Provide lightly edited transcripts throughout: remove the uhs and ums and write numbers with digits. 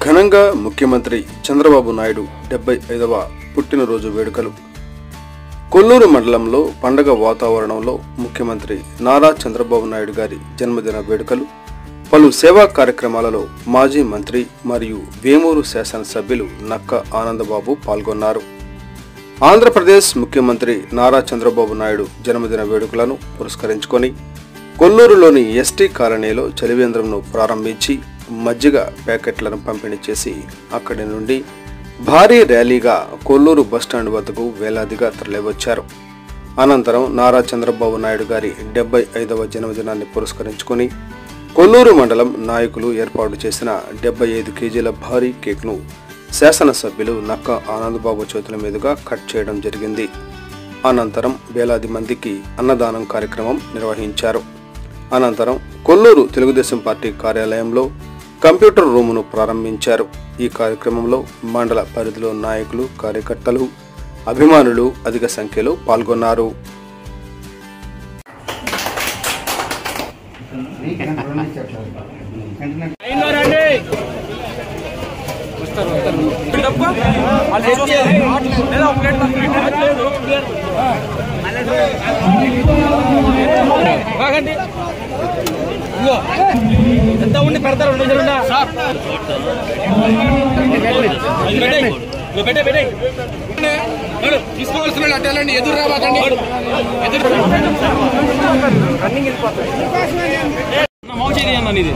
ఘనంగా ముఖ్యమంత్రి చంద్రబాబు నాయుడు 75వ పుట్టినరోజు వేడుకలు. కొల్లూరు మండలంలో పండగ వాతావరణంలో ముఖ్యమంత్రి నారా చంద్రబాబు నాయుడు గారి జన్మదిన వేడుకలు, పలు సేవా కార్యక్రమాలలో మాజీ మంత్రి మరియు వేమూరు శాసనసభ్యులు నక్క ఆనందబాబు పాల్గొన్నారు. ఆంధ్రప్రదేశ్ ముఖ్యమంత్రి నారా చంద్రబాబు నాయుడు జన్మదిన వేడుకలను పురస్కరించుకొని కొల్లూరులోని ఎస్టీ కాలనీలో చలివేంద్రంను ప్రారంభించి మజ్జిగ ప్యాకెట్లను పంపిణీ చేసి అక్కడి నుండి భారీ ర్యాలీగా కొల్లూరు బస్టాండ్ వద్దకు వేలాదిగా తరలివచ్చారు. అనంతరం నారా చంద్రబాబు నాయుడు గారి 75వ జన్మదినాన్ని పురస్కరించుకొని కొల్లూరు మండలం నాయకులు ఏర్పాటు చేసిన 75 కేజీల భారీ కేక్ను శాసనసభ్యులు నక్క ఆనందబాబు చేతుల మీదుగా కట్ చేయడం జరిగింది. అనంతరం వేలాది మందికి అన్నదానం కార్యక్రమం నిర్వహించారు. అనంతరం కొల్లూరు తెలుగుదేశం పార్టీ కార్యాలయంలో కంప్యూటర్ రూమును ప్రారంభించారు. ఈ కార్యక్రమంలో మండల పరిధిలో నాయకులు, కార్యకర్తలు, అభిమానులు అధిక సంఖ్యలో పాల్గొన్నారు. ఎంత ఉండి పెడతారు తీసుకోవాల్సిన అడ్డాలండి, ఎదురు రాబాకండి. మౌచేది అన్న ఇది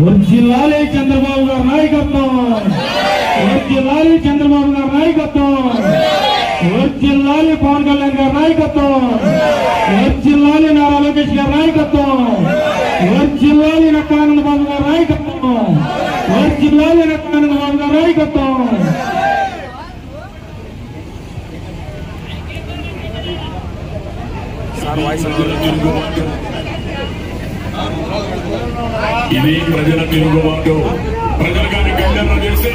వర్ధిల్లాలి చంద్రబాబు గారి నాయకత్వం, వర్ధిల్లాలి చంద్రబాబు గారి నాయకత్వం, వర్ధిల్లాలి పవన్ కళ్యాణ్ గారి నాయకత్వం, వర్ధిల్లాలి నారా లోకేష్ గారి నాయకత్వం, వర్ధిల్లాలి నక్క ఆనందబాబు గారి నాయకత్వం, వర్ధిల్లాలి నక్క ఆనందబాబు గారి నాయకత్వం. ఇది ప్రజల తిరుగుబాటు. ప్రజలు కానీ గంజన చేసి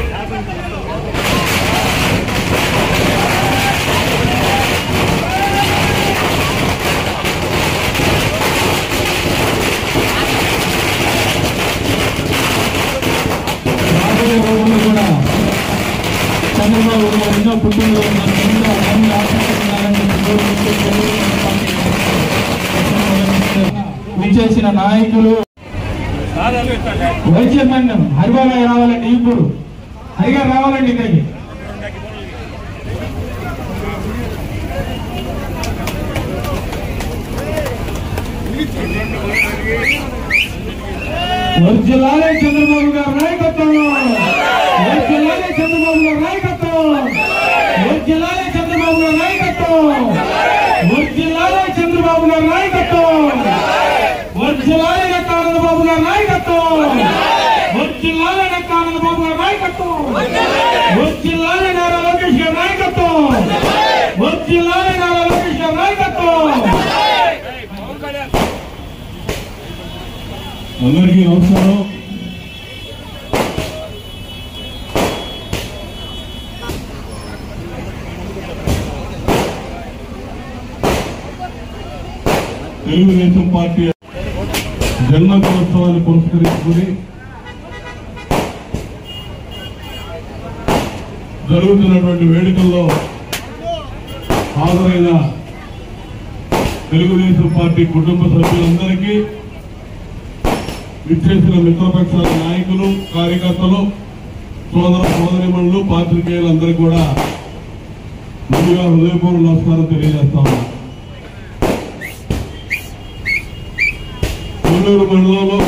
రాబోయే రోజుల్లో కూడా చంద్రబాబు గారు ఎన్నో పుట్టినరోజు విచ్చేసిన నాయకులు, వైస్ చైర్మన్ హరిబాబు రావాలండి, ఇప్పుడు హరిగారు రావాలండి ఇక్కడికి. వర్ధిల్లాలి చంద్రబాబు గారి నాయకత్వం, వర్ధిల్లాలి చంద్రబాబు గారి నాయకత్వం, వర్ధిల్లాలి చంద్రబాబు గారి నాయకత్వం, వర్ధిల్లాలి చంద్రబాబు గారి నాయకత్వం, వర్ధిల్లాలి నక్క ఆనందబాబు గారి నాయకత్వం, వర్ధిల్లాలి నక్క ఆనందబాబు గారి నాయకత్వం, వర్ధిల్లాలి నారా లోకేష్ గారి నాయకత్వం, వర్ధిల్లాలి నారా లోకేష్ గారి నాయకత్వం. అందరికీ నమస్కారం. తెలుగుదేశం పార్టీ జన్మదినోత్సవాన్ని పురస్కరించుకుని జరుగుతున్నటువంటి వేడుకల్లో హాజరైన తెలుగుదేశం పార్టీ కుటుంబ సభ్యులందరికీ, విచ్చేసిన మిత్రపక్షాల నాయకులు, కార్యకర్తలు, సోదర సోదరిమణులు, పాత్రికేయులందరికీ కూడా ముందుగా హృదయపూర్వక నమస్కారం తెలియజేస్తా ఉన్నా. కొల్లూరు మండలంలో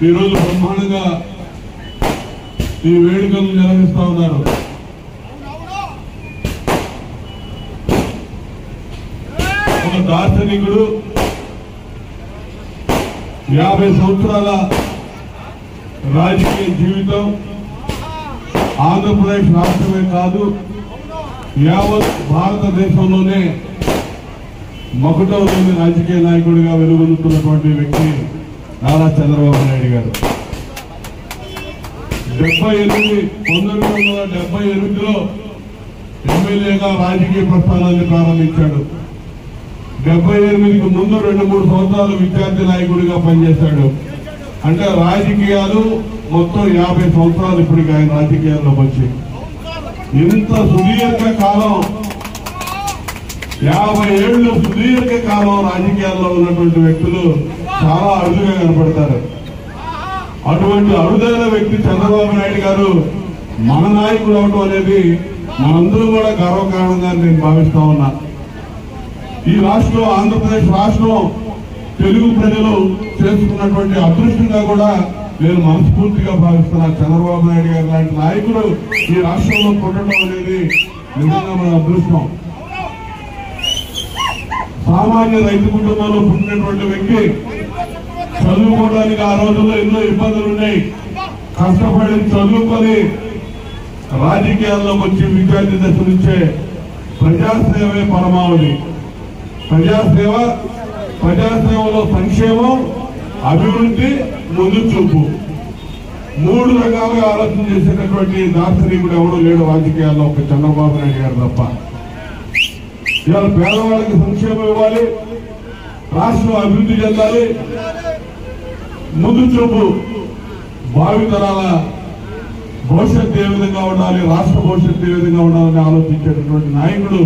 ఈరోజు బ్రహ్మాండంగా ఈ వేడుకలు నిర్వహిస్తా ఉన్నారు. ఒక దార్శనికుడు 50 సంవత్సరాల రాజకీయ జీవితం, ఆంధ్రప్రదేశ్ రాష్ట్రమే కాదు యావత్ భారతదేశంలోనే మకుటంలోని రాజకీయ నాయకుడిగా వెలుగొందుతున్నటువంటి వ్యక్తి నారా చంద్రబాబు నాయుడు గారు. 1978లో ఎమ్మెల్యేగా రాజకీయ ప్రస్థానాన్ని ప్రారంభించాడు. 78కి ముందు 2-3 సంవత్సరాలు విద్యార్థి నాయకుడిగా పనిచేశాడు. అంటే రాజకీయాలు మొత్తం 50 సంవత్సరాలు ఇప్పటికి ఆయన రాజకీయాల్లోకి వచ్చి ఇంత సుదీర్ఘ కాలం 50 ఏళ్ళు సుదీర్ఘ కాలం రాజకీయాల్లో ఉన్నటువంటి వ్యక్తులు చాలా అరుదుగా కనపడతారు. అటువంటి అరుదైన వ్యక్తి చంద్రబాబు నాయుడు గారు మన నాయకుడు అవడం అనేది మనందరూ కూడా గర్వకారణంగా నేను భావిస్తా ఉన్నా. ఈ రాష్ట్రం ఆంధ్రప్రదేశ్ రాష్ట్రం తెలుగు ప్రజలు చేసుకున్నటువంటి అదృష్టంగా కూడా నేను మనస్ఫూర్తిగా భావిస్తున్నా. చంద్రబాబు నాయుడు గారు లాంటి నాయకుడు ఈ రాష్ట్రంలో పుట్టడం అనేది నిజంగా మన అదృష్టం. సామాన్య రైతు కుటుంబంలో పుట్టినటువంటి వ్యక్తి చదువుకోవడానికి ఆ రోజుల్లో ఎన్నో ఇబ్బందులు ఉన్నాయి. కష్టపడి చదువుకొని రాజకీయాల్లోకి వచ్చి విద్యార్థి దశ నుంచే ప్రజాసేవే పరమావధి. ప్రజాసేవలో సంక్షేమం, అభివృద్ధి, ముందు చూపు 3 రకాలుగా ఆలోచన చేసేటటువంటి దార్శనికుడు ఎవరు లేడు రాజకీయాల్లో, ఒక చంద్రబాబు నాయుడు గారు తప్ప. ఇవాళ పేదవాళ్ళకి సంక్షేమం ఇవ్వాలి, రాష్ట్రం అభివృద్ధి చెందాలి, ముందు చూపు భావితరాల భవిష్యత్తు ఏ విధంగా ఉండాలి, రాష్ట్ర భవిష్యత్తు ఏ విధంగా ఉండాలని ఆలోచించేటటువంటి నాయకుడు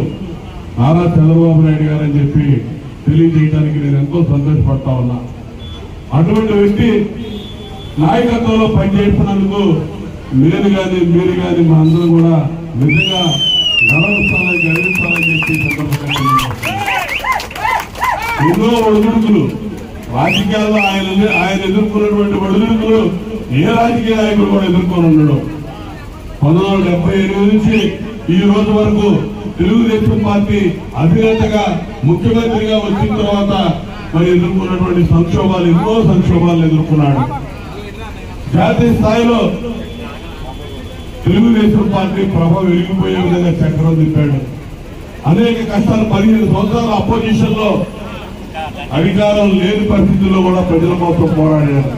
నారా చంద్రబాబు నాయుడు గారు అని చెప్పి తెలియజేయడానికి నేను ఎంతో సంతోషపడతా ఉన్నా. అటువంటి వ్యక్తి నాయకత్వంలో పనిచేస్తున్నందుకు నేను కానీ మీరు కానీ మా అందరూ కూడా నిజంగా గర్విస్తానని చెప్పి ఎన్నో ఒడిదుడుకులు రాజకీయాల్లో ఆయన ఎదుర్కొన్నటువంటి ఒడిదుడుకులు ఏ రాజకీయ నాయకుడు కూడా ఎదుర్కొని ఉన్నాడు. 1978 నుంచి ఈ రోజు వరకు తెలుగుదేశం పార్టీ అధినేతగా ముఖ్యమంత్రిగా వచ్చిన తర్వాత మరి ఎదుర్కొన్నటువంటి సంక్షోభాలు, ఎన్నో సంక్షోభాలు ఎదుర్కొన్నాడు. జాతీయ స్థాయిలో తెలుగుదేశం పార్టీ ప్రభావం వెలిగిపోయే విధంగా చక్రం తిప్పాడు. అనేక కష్టాలు 15 సంవత్సరాల అపోజిషన్ లో అధికారం లేని పరిస్థితుల్లో కూడా ప్రజల కోసం పోరాడారు.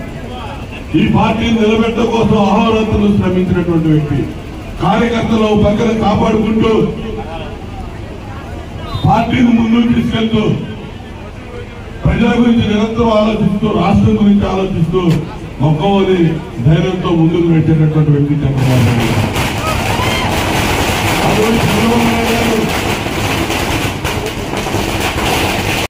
ఈ పార్టీని నిలబెట్టడం కోసం అహోరాత్రులు శ్రమించినటువంటి వ్యక్తి, కార్యకర్తలు పక్కన కాపాడుకుంటూ పార్టీని ముందుకు తీసుకెళ్తూ ప్రజల గురించి నిరంతరం ఆలోచిస్తూ రాష్ట్రం గురించి ఆలోచిస్తూ మొక్కవని ధైర్యంతో ముందుకు పెట్టేటటువంటి వ్యక్తి చంద్రబాబు నాయుడు.